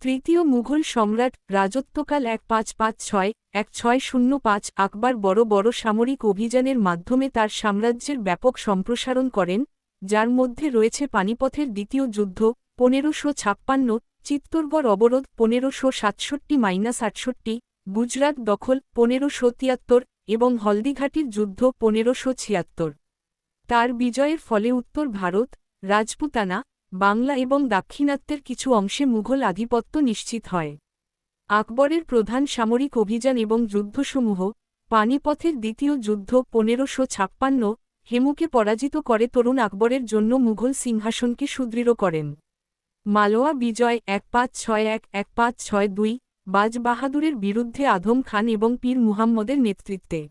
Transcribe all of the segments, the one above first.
তৃতীয় মুঘল সম্রাট রাজত্বকাল 1556-1605 আকবর বড় বড় সামরিক অভিযানের মাধ্যমে তার সাম্রাজ্যের ব্যাপক সম্প্রসারণ করেন, যার মধ্যে রয়েছে পানিপথের দ্বিতীয় যুদ্ধ 1556, চিত্তরগড় অবরোধ 1567-68, গুজরাট দখল 1573 এবং হলদিঘাটির যুদ্ধ 1576। তার বিজয়ের ফলে উত্তর ভারত, রাজপুতানা, বাংলা এবং দাক্ষিণাত্যের কিছু অংশে মুঘল আধিপত্য নিশ্চিত হয়। আকবরের প্রধান সামরিক অভিযান এবং যুদ্ধসমূহ: পানিপথের দ্বিতীয় যুদ্ধ 1556 হেমুকে পরাজিত করে তরুণ আকবরের জন্য মুঘল সিংহাসনকে সুদৃঢ় করেন। মালওয়া বিজয় 1561-1562 বাজ বাহাদুরের বিরুদ্ধে আধম খান এবং পীর মুহাম্মদের নেতৃত্বে।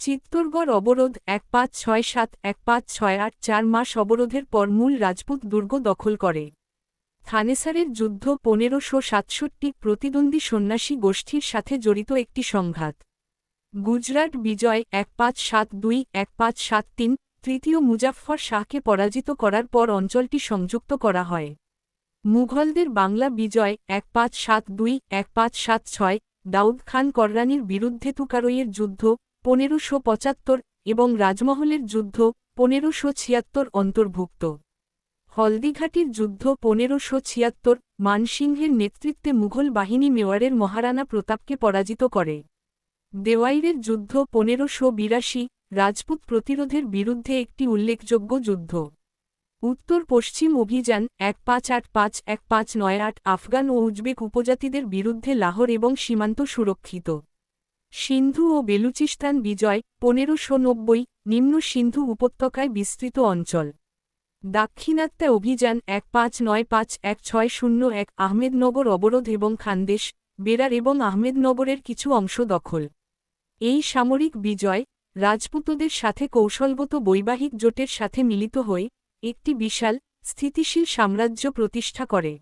চিত্তরগড় অবরোধ 1567-1568 4 মাস অবরোধের পর মূল রাজপুত দুর্গ দখল করে। থানেসারের যুদ্ধ 1567 প্রতিদ্বন্দ্বী সন্ন্যাসী গোষ্ঠীর সাথে জড়িত একটি সংঘাত। গুজরাট বিজয় 1572-1573 তৃতীয় মুজাফফর শাহকে পরাজিত করার পর অঞ্চলটি সংযুক্ত করা হয়। মুঘলদের বাংলা বিজয় 1572-1576 দাউদ খান কররানীর বিরুদ্ধে তুকারইয়ের যুদ্ধ 1575 এবং রাজমহলের যুদ্ধ 1576 অন্তর্ভুক্ত। হলদিঘাটির যুদ্ধ 1576 মানসিংহের নেতৃত্বে মুঘল বাহিনী মেওয়ারের মহারানা প্রতাপকে পরাজিত করে। দেওয়াইরের যুদ্ধ 1582 রাজপুত প্রতিরোধের বিরুদ্ধে একটি উল্লেখযোগ্য যুদ্ধ। উত্তর পশ্চিম অভিযান 1585-1598 আফগান ও উজবেক উপজাতিদের বিরুদ্ধে লাহোর এবং সীমান্ত সুরক্ষিত। সিন্ধু ও বেলুচিস্তান বিজয় 1590 নিম্ন সিন্ধু উপত্যকায় বিস্তৃত অঞ্চল। দাক্ষিণাত্যে অভিযান 1595-1601 আহমেদনগর অবরোধ এবং খানদেশ, বেরার এবং আহমেদনগরের কিছু অংশ দখল। এই সামরিক বিজয় রাজপুতদের সাথে কৌশলগত বৈবাহিক জোটের সাথে মিলিত হয়ে একটি বিশাল, স্থিতিশীল সাম্রাজ্য প্রতিষ্ঠা করে।